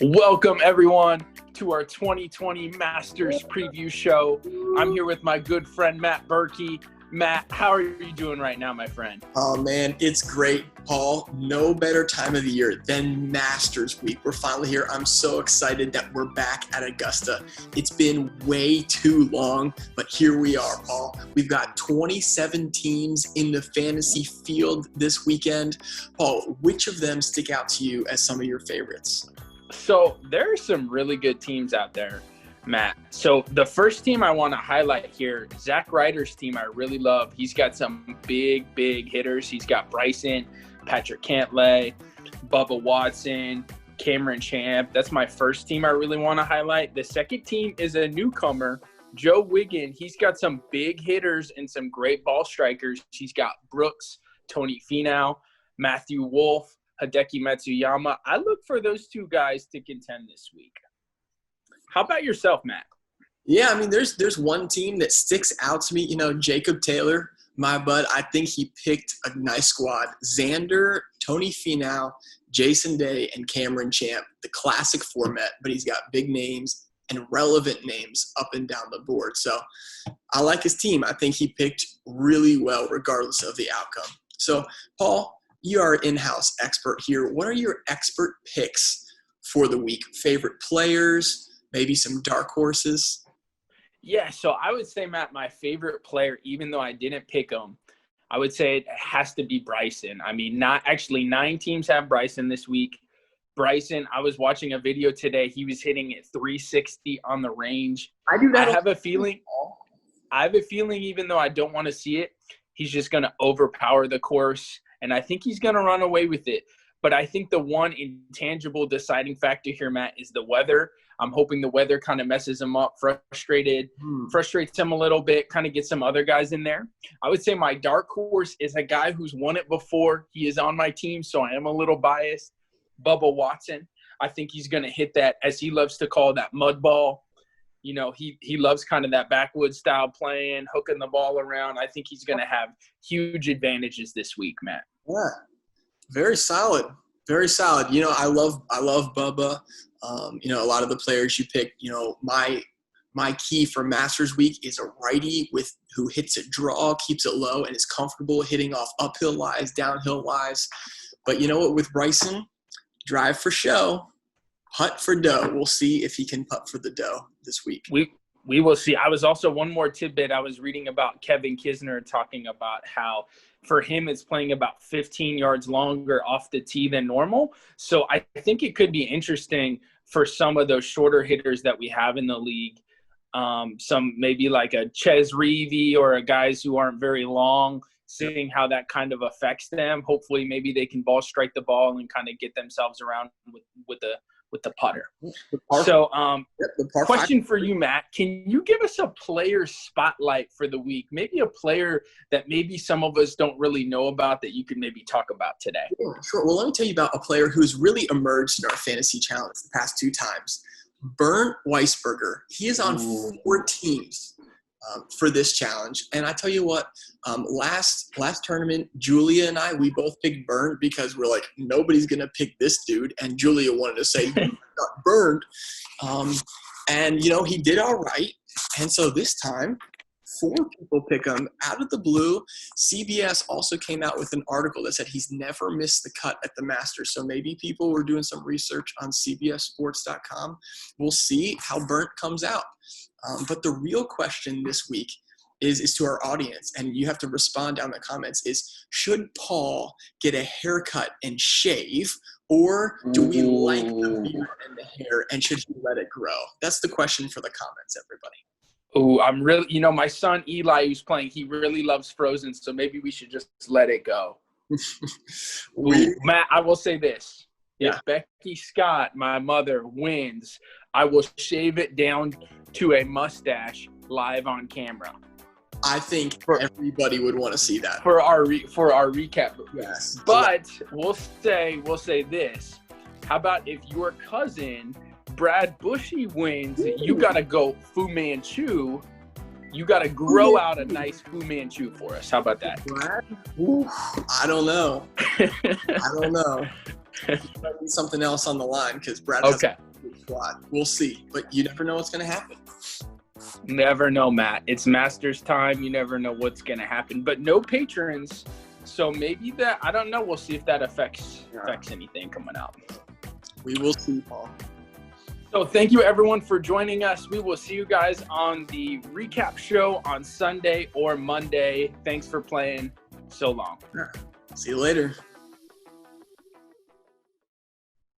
Welcome, everyone, to our 2020 Masters preview show. I'm here with my good friend, Matt Berkey. Matt, how are you doing right now, my friend? Oh, man, it's great, Paul. No better time of the year than Masters Week. We're finally here. I'm so excited that we're back at Augusta. It's been way too long, but here we are, Paul. We've got 27 teams in the fantasy field this weekend. Paul, which of them stick out to you as some of your favorites? So there are some really good teams out there, Matt. So the first team I want to highlight here, Zach Ryder's team, I really love. He's got some big hitters. He's got Bryson, Patrick Cantlay, Bubba Watson, Cameron Champ. That's my first team I really want to highlight. The second team is a newcomer, Joe Wiggin. He's got some big hitters and some great ball strikers. He's got Brooks, Tony Finau, Matthew Wolff, Hideki Matsuyama. I look for those two guys to contend this week. How about yourself, Matt? Yeah, I mean, there's one team that sticks out to me. You know, Jacob Taylor, my bud, I think he picked a nice squad. Xander, Tony Finau, Jason Day, and Cameron Champ, the classic format, but he's got big names and relevant names up and down the board. So I like his team. I think he picked really well regardless of the outcome. So, Paul, you are an in-house expert here. What are your expert picks for the week? Favorite players, maybe some dark horses? Yeah, so I would say, Matt, my favorite player, even though I didn't pick him, I would say it has to be Bryson. I mean, 9 teams have Bryson this week. Bryson, I was watching a video today. He was hitting at 360 on the range. I have a feeling, even though I don't want to see it, he's just going to overpower the course. And I think he's going to run away with it. But I think the one intangible deciding factor here, Matt, is the weather. I'm hoping the weather kind of messes him up, frustrates him a little bit, kind of gets some other guys in there. I would say my dark horse is a guy who's won it before. He is on my team, so I am a little biased. Bubba Watson. I think he's going to hit that, as he loves to call, that mud ball. You know, he loves kind of that backwoods style playing, hooking the ball around. I think he's going to have huge advantages this week, Matt. Yeah, very solid. Very solid. You know, I love Bubba. You know, a lot of the players you pick, you know, my key for Masters Week is a righty who hits a draw, keeps it low, and is comfortable hitting off uphill lies, downhill lies. But you know what, with Bryson, drive for show, putt for dough. We'll see if he can putt for the dough this week. We will see. I was also one more tidbit. I was reading about Kevin Kisner talking about how for him it's playing about 15 yards longer off the tee than normal. So I think it could be interesting for some of those shorter hitters that we have in the league. Some maybe like a Ches Reavie or a guys who aren't very long, seeing how that kind of affects them. Hopefully maybe they can strike the ball and kind of get themselves around with the putter. So question for you, Matt. Can you give us a player spotlight for the week? Maybe a player that maybe some of us don't really know about that you could maybe talk about today. Yeah, sure. Well, let me tell you about a player who's really emerged in our fantasy challenge the past 2 times. Bernd Weisberger. He is on 4 teams for this challenge. And I tell you what, last tournament, Julia and I, we both picked Bernd because we're like, nobody's going to pick this dude. And Julia wanted to say, not Bernd. And, you know, he did all right. And so this time, 4 people pick him out of the blue. CBS also came out with an article that said he's never missed the cut at the Masters. So maybe people were doing some research on CBSSports.com. We'll see how Bernd comes out. But the real question this week is to our audience, and you have to respond down in the comments, is should Paul get a haircut and shave, or do we like the beard and the hair, and should he let it grow? That's the question for the comments, everybody. Oh, I'm really, you know, my son Eli, who's playing, he really loves Frozen, so maybe we should just let it go. Matt, I will say this. If Becky Scott, my mother, wins, I will shave it down to a mustache live on camera. I think everybody would want to see that for our recap. Yes, but we'll say this: how about if your cousin Brad Bushy wins? You gotta go Fu Manchu. You gotta grow out a nice Fu Manchu for us. How about that? Brad? Ooh, I don't know. something else on the line because Brad has Okay. a good squad. We'll see, but you never know what's going to happen. Never know, Matt. It's Masters time. You never know what's going to happen. But no patrons. So maybe that, I don't know. We'll see if that affects anything coming out. We will see, Paul. So thank you, everyone, for joining us. We will see you guys on the recap show on Sunday or Monday. Thanks for playing. So long. See you later.